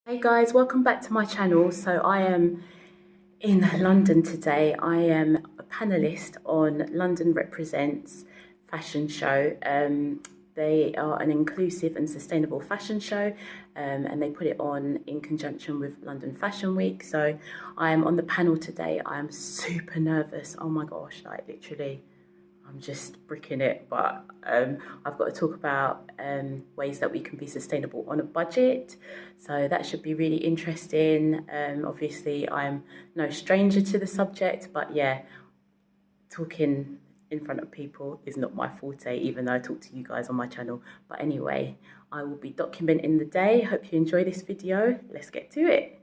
Hey guys, welcome back to my channel. So I am in London today. I am a panelist on London Represents fashion show. They are an inclusive and sustainable fashion show, and they put it on in conjunction with London Fashion Week. So I am on the panel today. I am super nervous. Oh my gosh, like literally I'm just bricking it, but I've got to talk about ways that we can be sustainable on a budget. So that should be really interesting. Obviously, I'm no stranger to the subject, but yeah, talking in front of people is not my forte, even though I talk to you guys on my channel. But anyway, I will be documenting the day. Hope you enjoy this video. Let's get to it.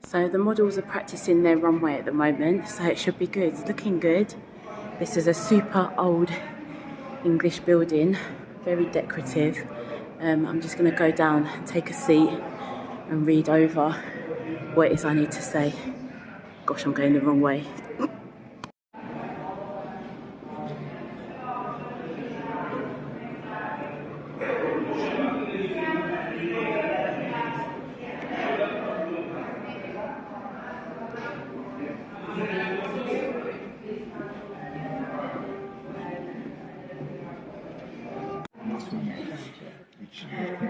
So the models are practicing their runway at the moment, so it should be good. It's looking good. This is a super old English building, very decorative. I'm just going to go down and take a seat and read over what it is I need to say. Gosh, I'm going the wrong way.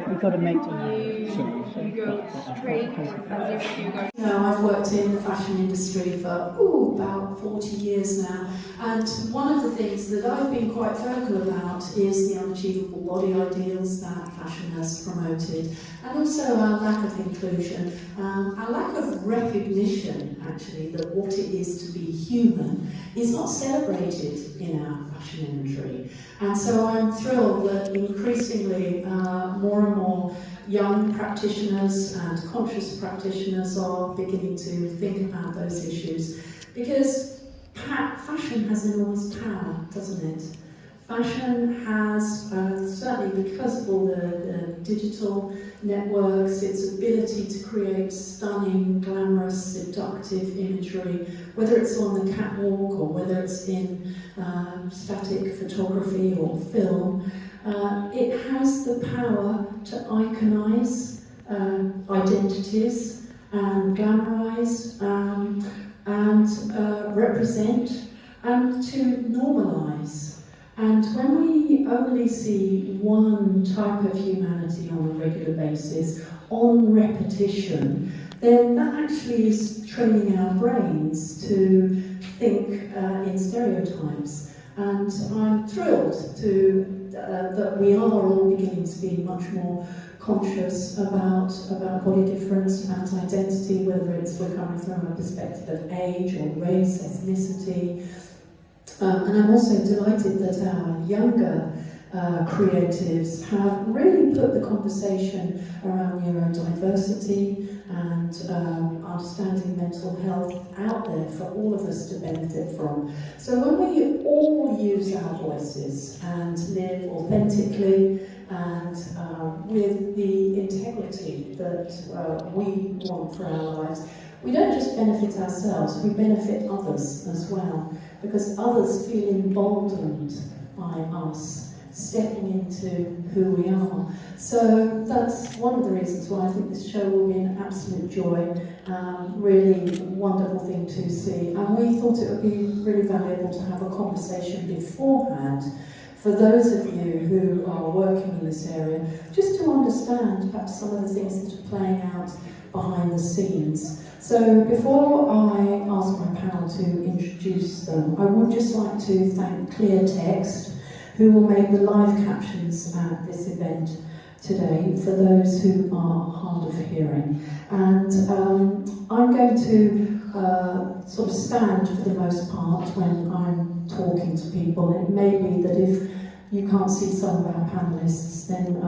We've got to make you go straight as if you go. I've worked in the fashion industry for about 40 years now, and one of the things that I've been quite vocal about is the unachievable body ideals that fashion has promoted, and also our lack of inclusion, our lack of recognition actually that what it is to be human is not celebrated in our fashion imagery. And so I'm thrilled that increasingly more and more young practitioners and conscious practitioners are beginning to think about those issues, because fashion has enormous power, doesn't it? Fashion has, certainly because of all the digital networks, its ability to create stunning, glamorous, seductive imagery, whether it's on the catwalk or whether it's in static photography or film. It has the power to iconize identities and glamorize and represent and to normalize. And when we only see one type of humanity on a regular basis, on repetition, then that actually is training our brains to think in stereotypes. And I'm thrilled that we are all beginning to be much more conscious about body difference, about identity, whether we're coming from a perspective of age or race, ethnicity. And I'm also delighted that our younger creatives have really put the conversation around neurodiversity and understanding mental health out there for all of us to benefit from. So when we all use our voices and live authentically and with the integrity that we want for our lives, we don't just benefit ourselves, we benefit others as well, because others feel emboldened by us stepping into who we are. So that's one of the reasons why I think this show will be an absolute joy, really wonderful thing to see. And we thought it would be really valuable to have a conversation beforehand for those of you who are working in this area, just to understand perhaps some of the things that are playing out behind the scenes. So before I ask my panel to introduce them, I would just like to thank Clear Text, who will make the live captions at this event today for those who are hard of hearing. And I'm going to sort of stand for the most part when I'm talking to people. It may be that if you can't see some of our panellists, then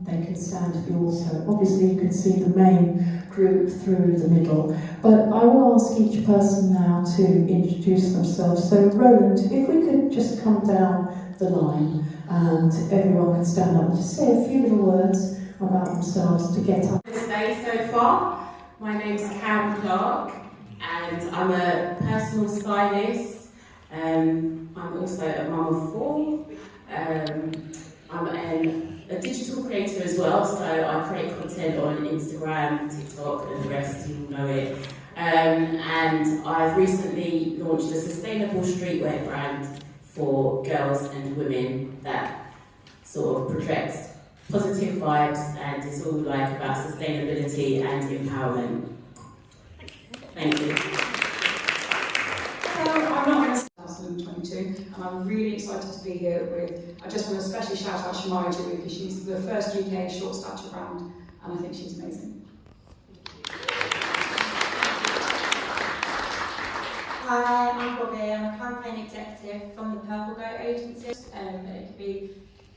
they can stand for you also. Obviously you can see the main group through the middle. But I will ask each person now to introduce themselves. So Roland, if we could just come down the line and everyone can stand up and just say a few little words about themselves to get up. This day so far, my name's Karen Clark and I'm a personal stylist. I'm also a mum of 4. I'm a digital creator as well, so I create content on Instagram, TikTok and the rest, you all know it. And I've recently launched a sustainable streetwear brand for girls and women that sort of projects positive vibes and is all like about sustainability and empowerment. Thank you. Hello, I'm not going to 2022 and I'm really excited to be here with, I just want to especially shout out Shemai because she's the first UK short stature brand and I think she's amazing. Hi, I'm Bobby, I'm a campaign executive from the Purple Goat agency. It could be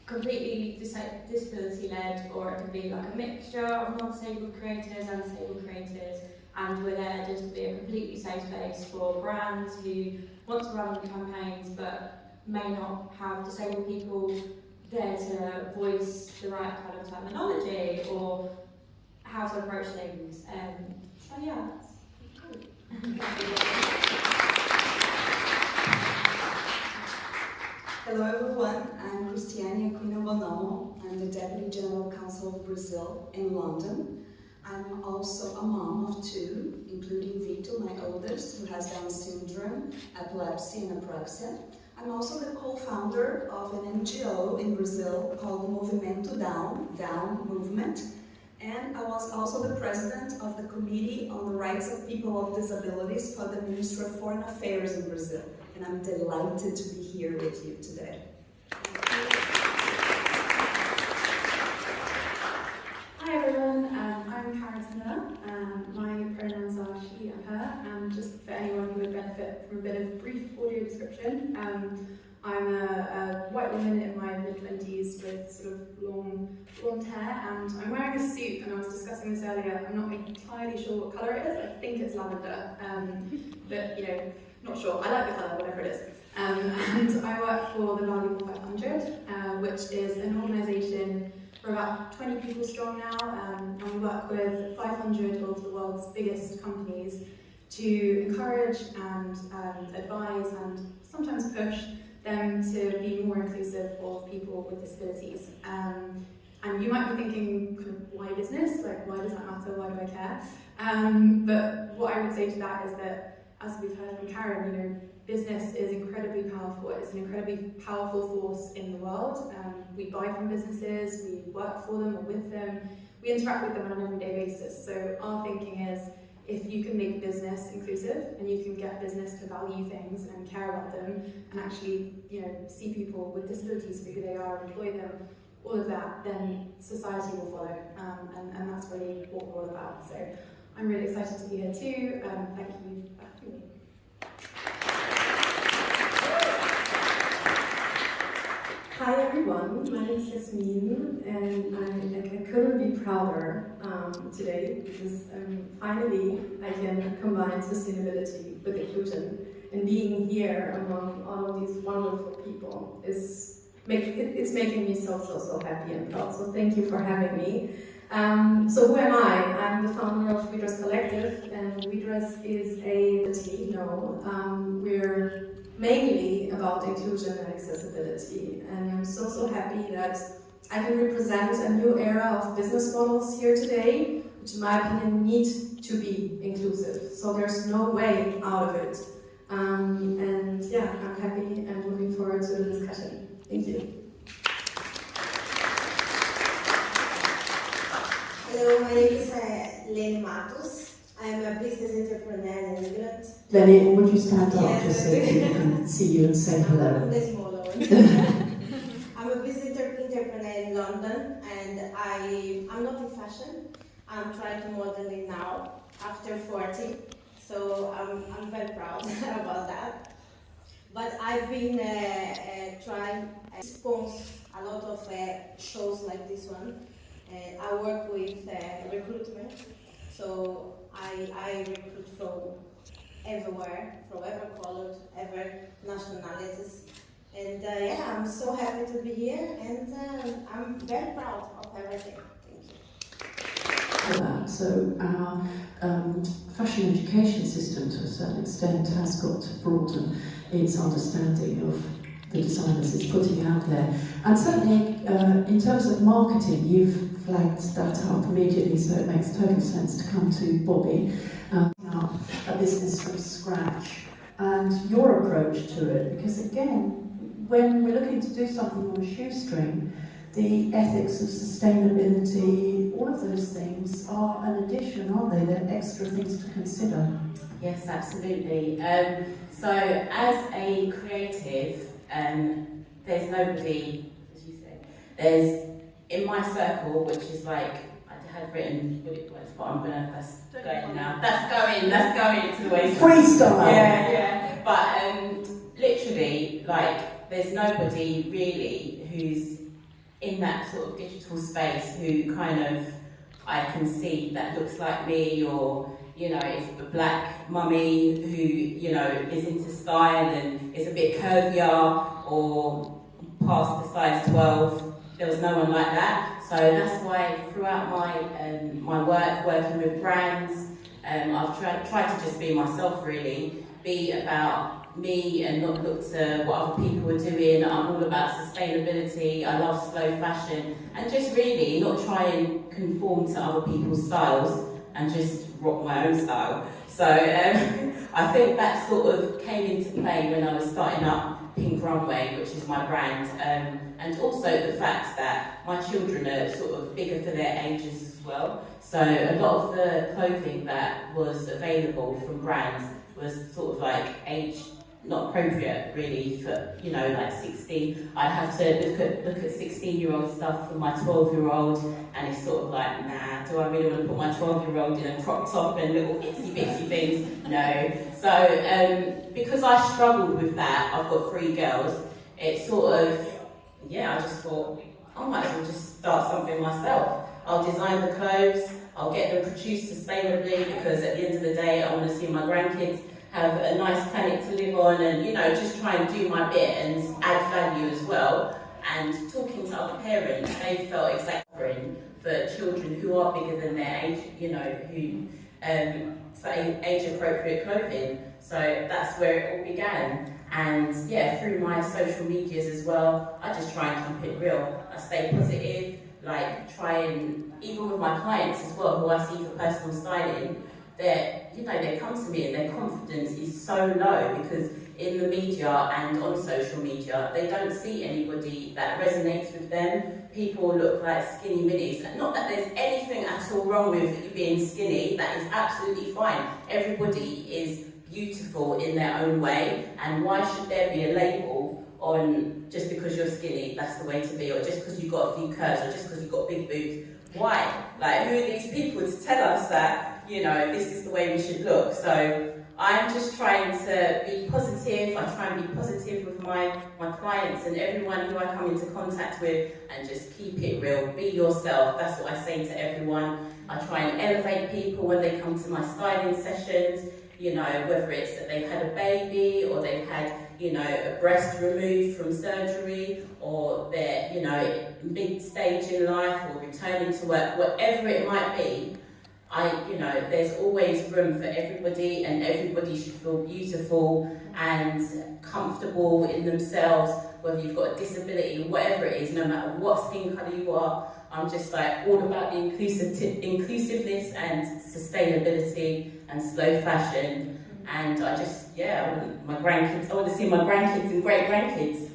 completely disability-led or it could be like a mixture of non-disabled creators and disabled creators, and we're there just to be a completely safe space for brands who want to run campaigns but may not have disabled people there to voice the right kind of terminology or how to approach things. So yeah, that's cool. Hello everyone, I'm Cristiane Aquino Bonomo. I'm the Deputy General Counsel of Brazil in London. I'm also a mom of 2, including Vito, my oldest, who has Down syndrome, epilepsy and apraxia. I'm also the co-founder of an NGO in Brazil called Movimento Down Movement. And I was also the president of the Committee on the Rights of People with Disabilities for the Ministry of Foreign Affairs in Brazil. And I'm delighted to be here with you today. Hi everyone, I'm Karen Smiller. My pronouns are she and her, and just for anyone who would benefit from a bit of brief audio description, I'm a white woman in my mid-20s with sort of long blonde hair, and I'm wearing a suit, and I was discussing this earlier. I'm not entirely sure what colour it is. I think it's lavender, but you know, not sure. I like the colour, whatever it is. And I work for the Valuable 500, which is an organisation for about 20 people strong now, and we work with 500 of the world's biggest companies to encourage and advise and sometimes push them to be more inclusive of people with disabilities. And you might be thinking, kind of, why business? Like, why does that matter? Why do I care? But what I would say to that is that, as we've heard from Karen, you know, business is incredibly powerful. It's an incredibly powerful force in the world. We buy from businesses, we work for them or with them, we interact with them on an everyday basis. So our thinking is, if you can make business inclusive and you can get business to value things and care about them and actually, you know, see people with disabilities for who they are, employ them, all of that, then society will follow. And that's really what we're all about. So I'm really excited to be here too. Thank you for having me. Hi everyone, my name is Jasmine and I couldn't be prouder today because finally I can combine sustainability with inclusion, and being here among all of these wonderful people it's making me so happy and proud, so thank you for having me. So who am I? I'm the founder of WeDress Collective, and WeDress is we're mainly about inclusion and accessibility, and I'm so happy that I can represent a new era of business models here today, which in my opinion need to be inclusive, so there's no way out of it. And yeah, I'm happy and looking forward to the discussion. Thank you. Hello, my name is Lenny Matos. I'm a business entrepreneur in England. Lenny, would you stand up Yes, just so people can see you and say hello? The smaller one. I'm a business entrepreneur in London, and I'm not in fashion. I'm trying to model it now after 40, so I'm very proud about that. But I've been trying to sponsor a lot of shows like this one. I work with recruitment, so I recruit from everywhere, from every color, every nationalities. And yeah, I'm so happy to be here, and I'm very proud of everything. Thank you. So our fashion education system, to a certain extent, has got to broaden its understanding of the designers it's putting out there. And certainly, in terms of marketing, you've flagged that up immediately, so it makes total sense to come to Bobby, a business from scratch, and your approach to it, because again, when we're looking to do something on a shoestring, the ethics of sustainability, all of those things are an addition, aren't they? They're extra things to consider. Yes, absolutely. So as a creative, there's nobody, as you say, there's, in my circle, which is like, I had written bullet points, but I'm gonna, that's going now. That's going to the waste. Freestyle! Yeah. But literally, like, there's nobody really who's in that sort of digital space who kind of, I can see that looks like me, or, you know, is a black mummy who, you know, is into style and is a bit curvier or past the size 12. There was no one like that. So that's why throughout my work, working with brands, I've tried to just be myself really, be about me and not look to what other people are doing. I'm all about sustainability, I love slow fashion, and just really not try and conform to other people's styles and just rock my own style. So I think that sort of came into play when I was starting up Pink Runway, which is my brand, and also the fact that my children are sort of bigger for their ages as well. So a lot of the clothing that was available from brands was sort of like age not appropriate really for, you know, like 16. I'd have to look at 16-year-old stuff for my 12-year-old, and it's sort of like, nah, do I really want to put my 12-year-old in a crop top and little itsy bitsy things? No. So because I struggled with that, I've got 3 girls, it sort of, yeah, I just thought, I might as well just start something myself. I'll design the clothes, I'll get them produced sustainably, because at the end of the day, I want to see my grandkids have a nice planet to live on, and, you know, just try and do my bit and add value as well. And talking to other parents, they felt exactly for children who are bigger than their age, you know, who for age appropriate clothing. So that's where it all began. And yeah, through my social medias as well, I just try and keep it real. I stay positive, like try and, even with my clients as well, who I see for personal styling, that, you know, they come to me and their confidence is so low because in the media and on social media, they don't see anybody that resonates with them. People look like skinny minis. Not that there's anything at all wrong with you being skinny, that is absolutely fine. Everybody is beautiful in their own way, and why should there be a label on just because you're skinny, that's the way to be, or just because you've got a few curves, or just because you've got big boobs? Why? Like, who are these people to tell us that, you know, this is the way we should look? So I'm just trying to be positive. I try and be positive with my clients and everyone who I come into contact with, and just keep it real. Be yourself. That's what I say to everyone. I try and elevate people when they come to my styling sessions, you know, whether it's that they've had a baby, or they've had, you know, a breast removed from surgery, or they're, you know, mid-stage in life or returning to work, whatever it might be. You know, there's always room for everybody, and everybody should feel beautiful and comfortable in themselves, whether you've got a disability, whatever it is, no matter what skin colour you are. I'm just like all about the inclusiveness and sustainability and slow fashion. And I just, yeah, I want to see my grandkids and great-grandkids.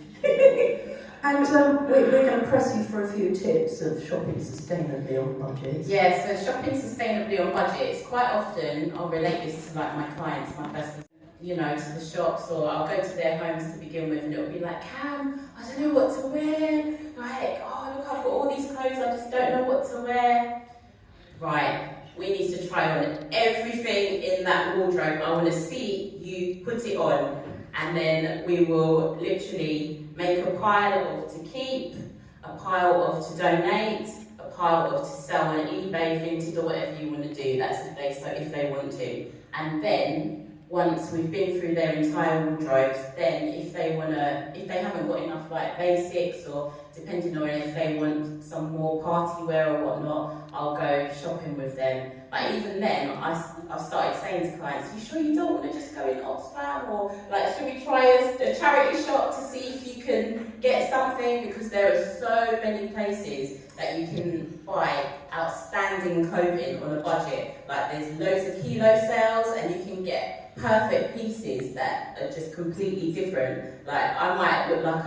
And we're going to press you for a few tips of shopping sustainably on budgets. Yeah, so shopping sustainably on budgets, quite often I'll relate this to like my clients, my personal, you know, to the shops, or I'll go to their homes to begin with, and it'll be like, Cam, I don't know what to wear. Like, oh look, I've got all these clothes, I just don't know what to wear. Right, we need to try on everything in that wardrobe. I want to see you put it on. and then we will literally make a pile of to keep, a pile of to donate, a pile of to sell on eBay, Vinted, or whatever you want to do. That's if they want to. And then once we've been through their entire wardrobes, then if they haven't got enough like basics, or depending on if they want some more party wear or whatnot, I'll go shopping with them. Like even then, I've started saying to clients, you sure you don't want to just go in Oxfam, or like should we try a charity shop to see if you can get something, because there are so many places that you can buy outstanding clothing on a budget. Like there's loads of kilo sales, and you can get perfect pieces that are just completely different. Like I might look like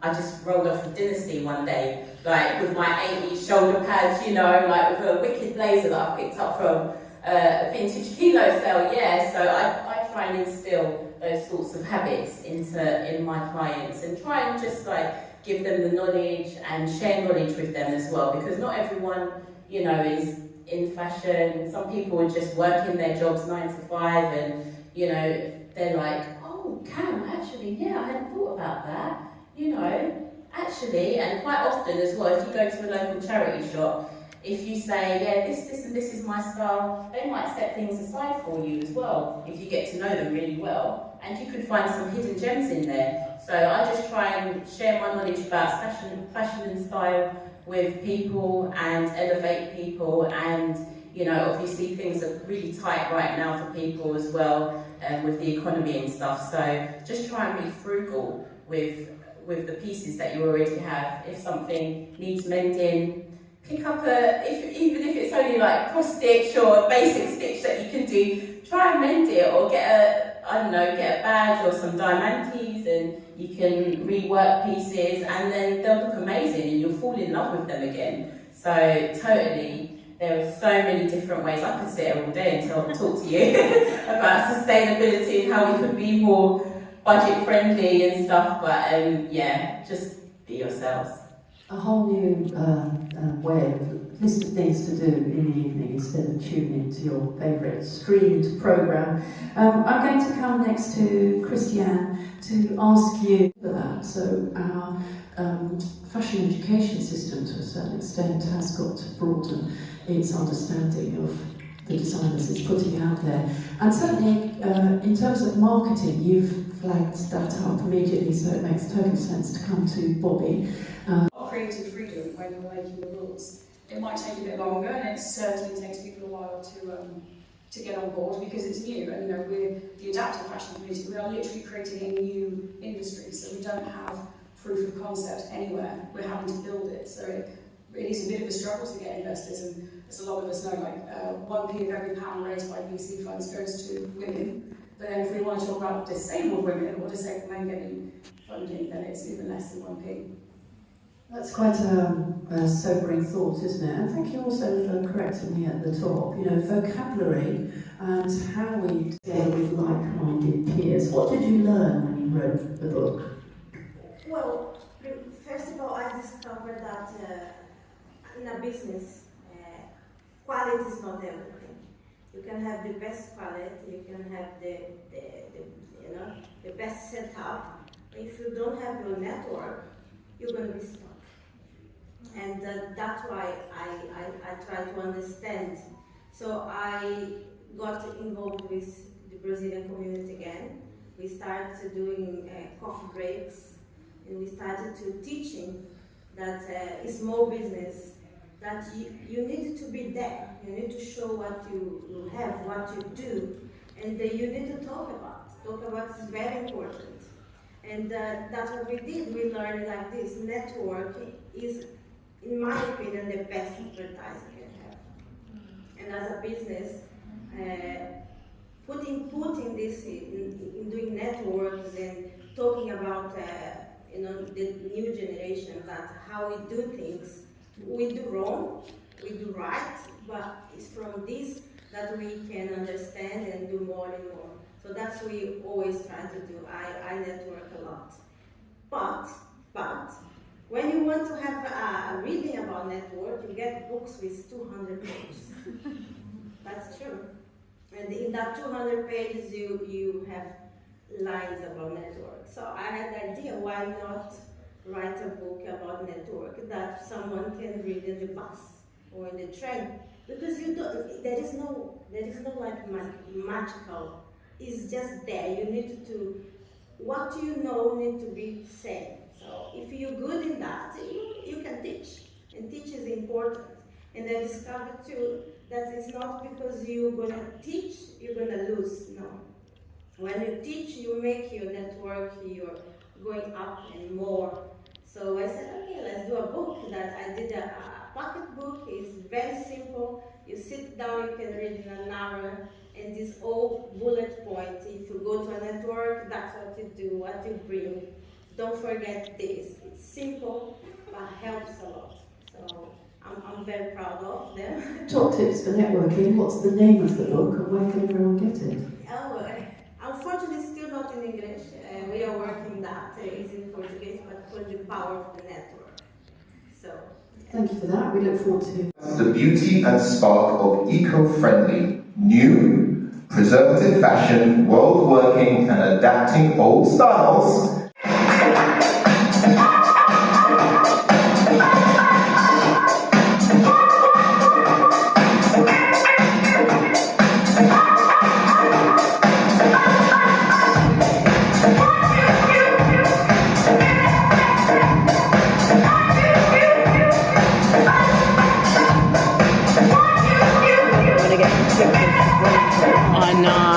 I just rolled off a dynasty one day, like with my 80s shoulder pads, you know, like with a wicked blazer that I picked up from a vintage kilo sale, yeah. So I try and instill those sorts of habits in my clients, and try and just like give them the knowledge and share knowledge with them as well, because not everyone, you know, is in fashion. Some people are just working their jobs 9 to 5, and you know, they're like, oh, Cam, actually, yeah, I hadn't thought about that. You know, actually, and quite often as well, if you go to a local charity shop, if you say, yeah, this and this is my style, they might set things aside for you as well, if you get to know them really well, and you could find some hidden gems in there. So I just try and share my knowledge about fashion and style with people, and elevate people, and you know, obviously things are really tight right now for people as well, with the economy and stuff, so just try and be frugal with the pieces that you already have. If something needs mending, pick up even if it's only like cross stitch or a basic stitch that you can do, try and mend it, or get a badge or some diamantes, and you can rework pieces, and then they'll look amazing and you'll fall in love with them again. So totally, there are so many different ways. I could sit here all day and talk to you about sustainability and how we could be more budget friendly and stuff, but yeah, just be yourselves. A whole new list of things to do in the evening instead of tuning into your favourite streamed programme. I'm going to come next to Christiane to ask you for that. So our fashion education system to a certain extent has got to broaden its understanding of the designers it's putting out there. And certainly in terms of marketing, you've flagged that up immediately, so it makes total sense to come to Bobby. Creative freedom when you're making the rules. It might take a bit longer, and it certainly takes people a while to get on board, because it's new, and you know, we're the adaptive fashion community. We are literally creating a new industry, so we don't have proof of concept anywhere. We're having to build it, so it is a bit of a struggle to get investors, and as a lot of us know, like 1p of every pound raised by VC funds goes to women. But then if we want to talk about disabled women or disabled men getting funding, then it's even less than 1p. That's quite a sobering thought, isn't it? And thank you also for correcting me at the top. You know, vocabulary and how we deal with like-minded peers. What did you learn when you wrote the book? Well, first of all, I discovered that in a business, quality is not everything. You can have the best quality, you can have the best setup. If you don't have your network, you're going to be stuck. And that's why I try to understand. So I got involved with the Brazilian community again. We started doing coffee breaks, and we started to teaching that small business, that you need to be there. You need to show what you have, what you do, and you need to talk about. Talk about is very important. And that's what we did. We learned like this. Networking is, in my opinion, the best advertising you can have. And as a business, putting this in doing networks and talking about the new generation, that how we do things. We do wrong, we do right, but it's from this that we can understand and do more and more. So that's what we always try to do. I network a lot. But when you want to have a reading about network, you get books with 200 pages. That's true. And in that 200 pages, you have lines about network. So I had the idea, why not write a book about network that someone can read in the bus or in the train? Because you don't, there is no like magical. It's just there. You need to, what you know need to be said. So if you're good in that, you can teach. And teach is important. And I discovered too that it's not because you're gonna teach, you're gonna lose. No. When you teach, you make your network, you're going up and more. So I said, okay, let's do a book. That I did a pocket book. It's very simple. You sit down, you can read in an hour, and this all bullet points. If you go to a network, that's what you do, what you bring. Don't forget this. It's simple, but helps a lot. So I'm very proud of them. Top tips for networking. What's the name of the book and where can everyone get it? Oh, unfortunately, still not in English. We are working that. It's in Portuguese, but for the power of the network. So. Thank you for that. We look forward to the beauty and spark of eco-friendly, new, preservative fashion, world-working and adapting old styles. I know.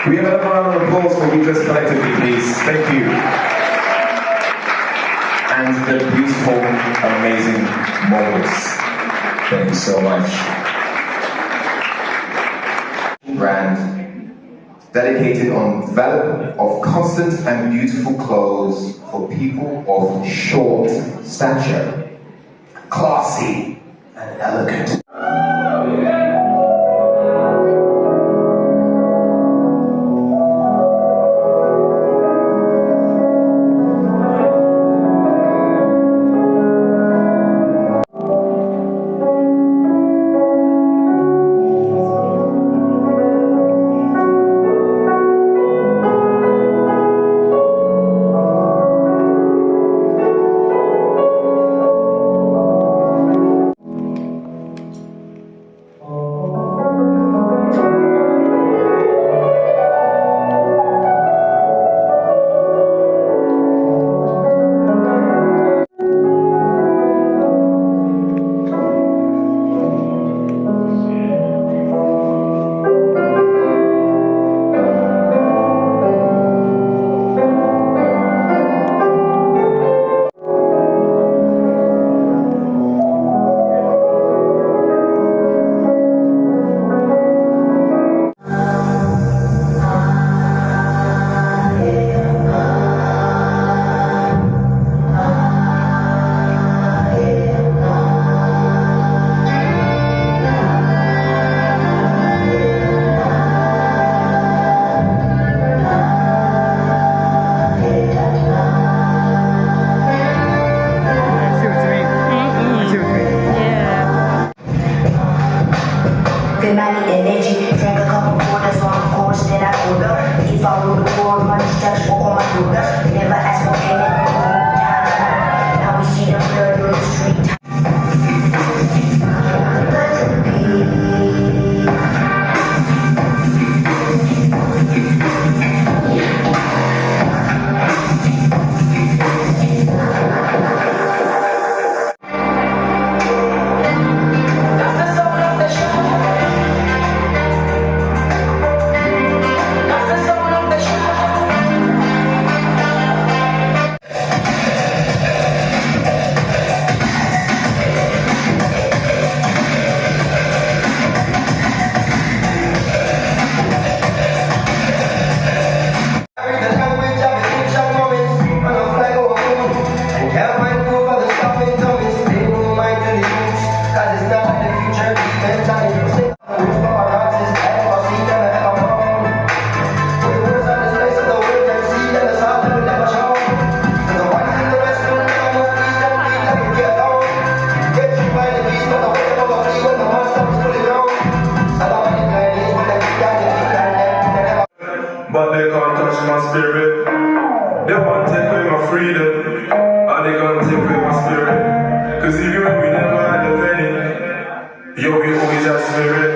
We have another round of applause for We Dress Collectively, please. Thank you. And the beautiful, amazing models. Thank you so much. Brand dedicated on development of constant and beautiful clothes for people of short stature, classy and elegant. spirit.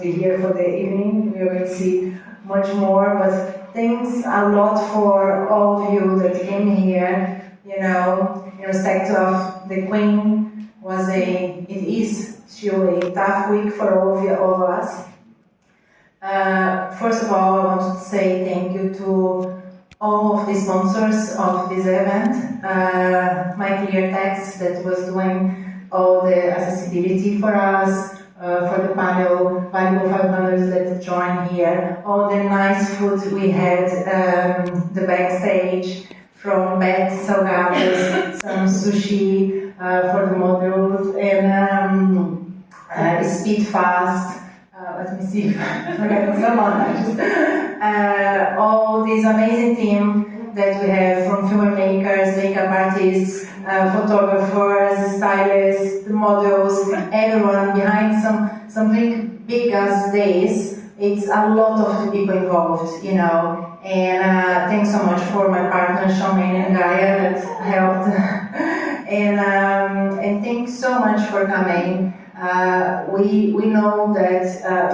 be here for the evening. We are going to see much more, but thanks a lot for all of you that came here. You know, in respect of the Queen, it is still a tough week for all of us. First of all, I want to say thank you to all of the sponsors of this event. My Clear Text that was doing all the accessibility for us, for the panel, valuable 500 that joined here, all the nice food we had, the backstage, from beds, salgados, some sushi for the models, and speed fast. Let me see if I'm forgetting someone. All this amazing team that we have from filmmakers, makeup artists, photographers, stylists, the models, everyone behind something big as this. It's a lot of the people involved, you know. And thanks so much for my partners, Charmaine and Gaia, that helped. And thanks so much for coming. We know that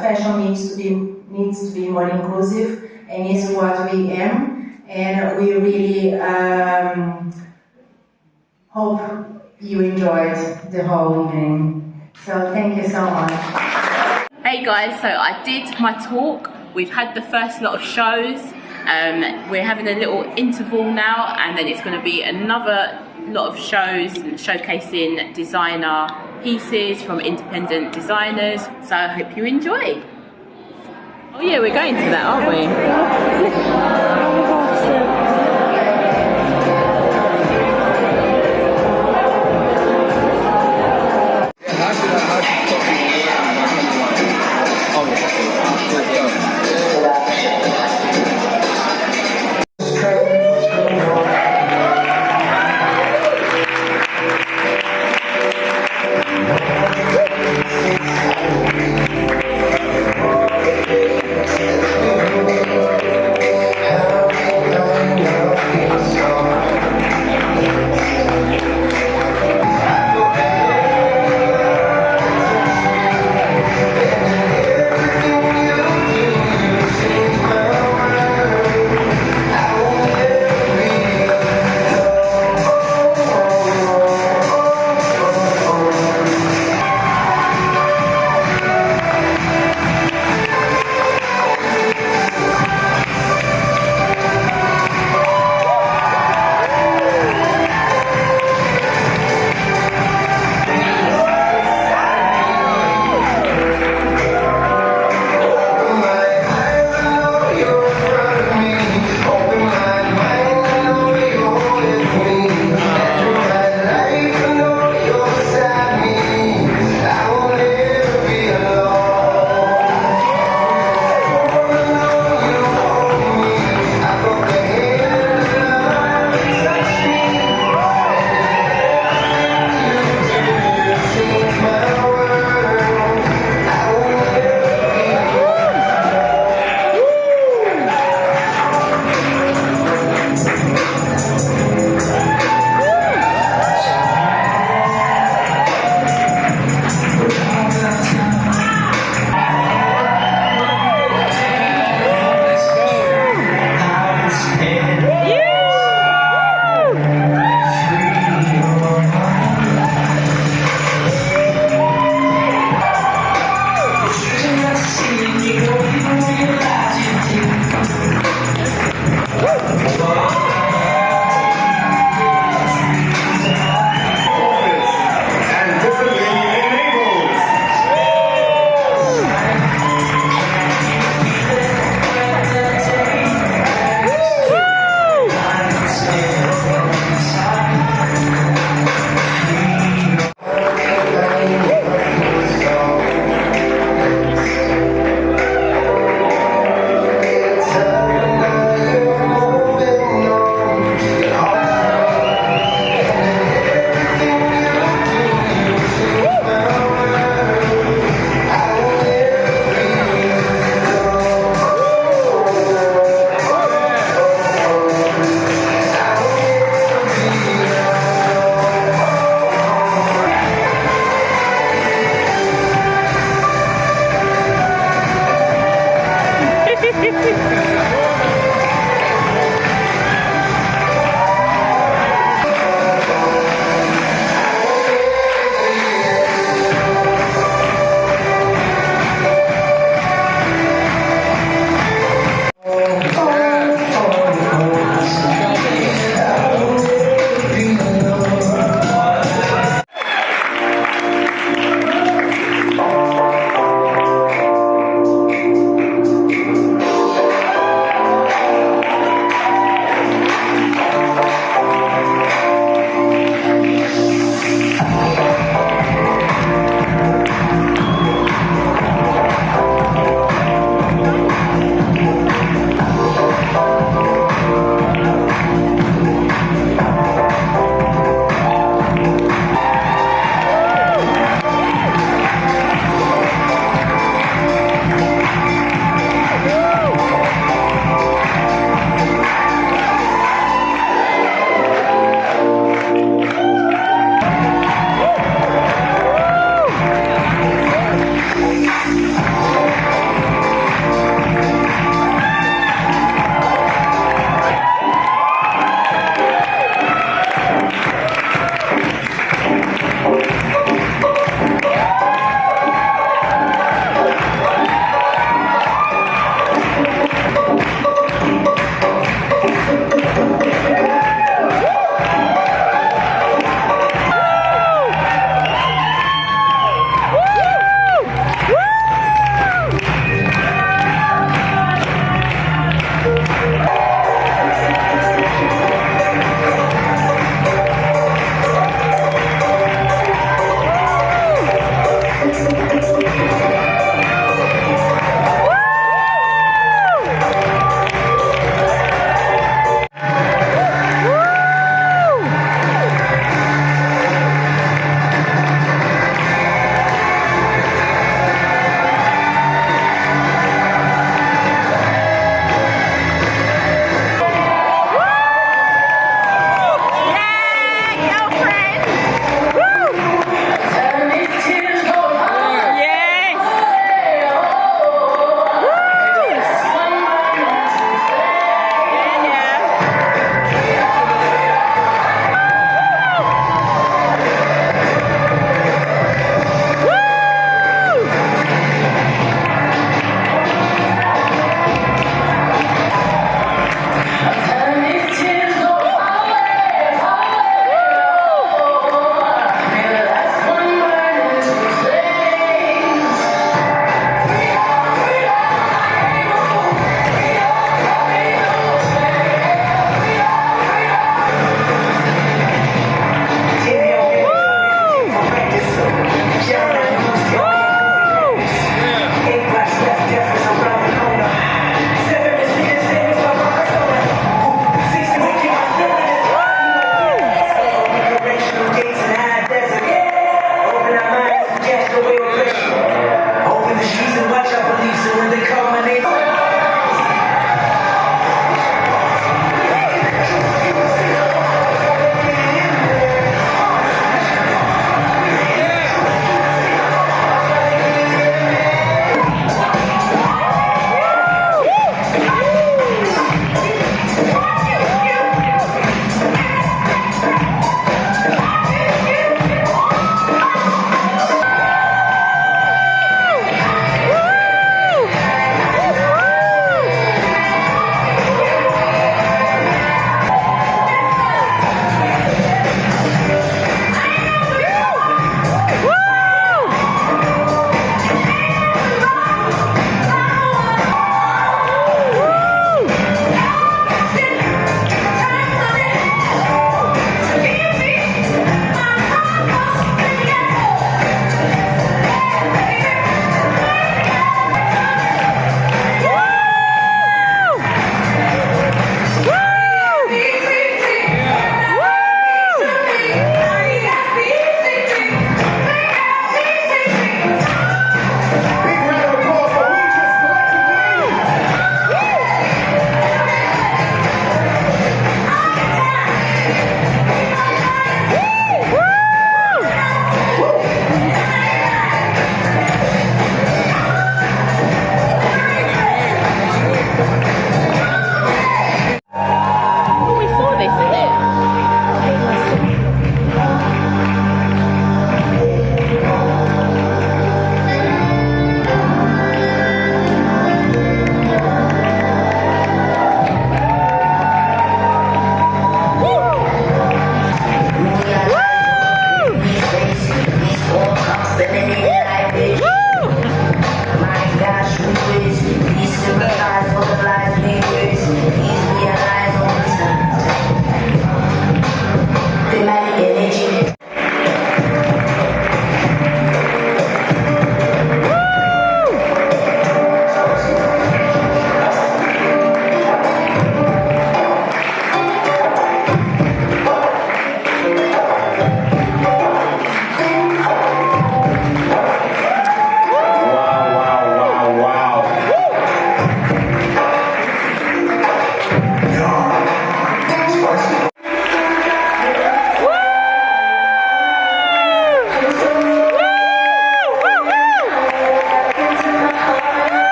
fashion needs to be more inclusive, and is what we am. And we really hope you enjoyed the whole evening. So thank you so much. Hey guys, so I did my talk. We've had the first lot of shows. We're having a little interval now, and then it's going to be another lot of shows showcasing designer pieces from independent designers. So I hope you enjoy. Oh yeah, we're going to that, aren't we? How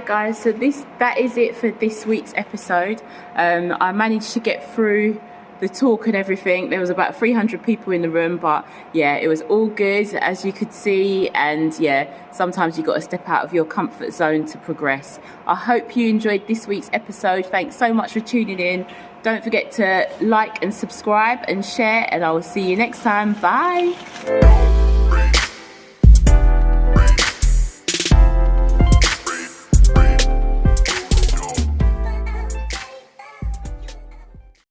Right guys, so that is it for this week's episode. I managed to get through the talk and everything. There was about 300 people in the room, but yeah, it was all good, as you could see. And yeah, sometimes you got to step out of your comfort zone to progress. I hope you enjoyed this week's episode. Thanks so much for tuning in. Don't forget to like and subscribe and share, and I will see you next time. Bye.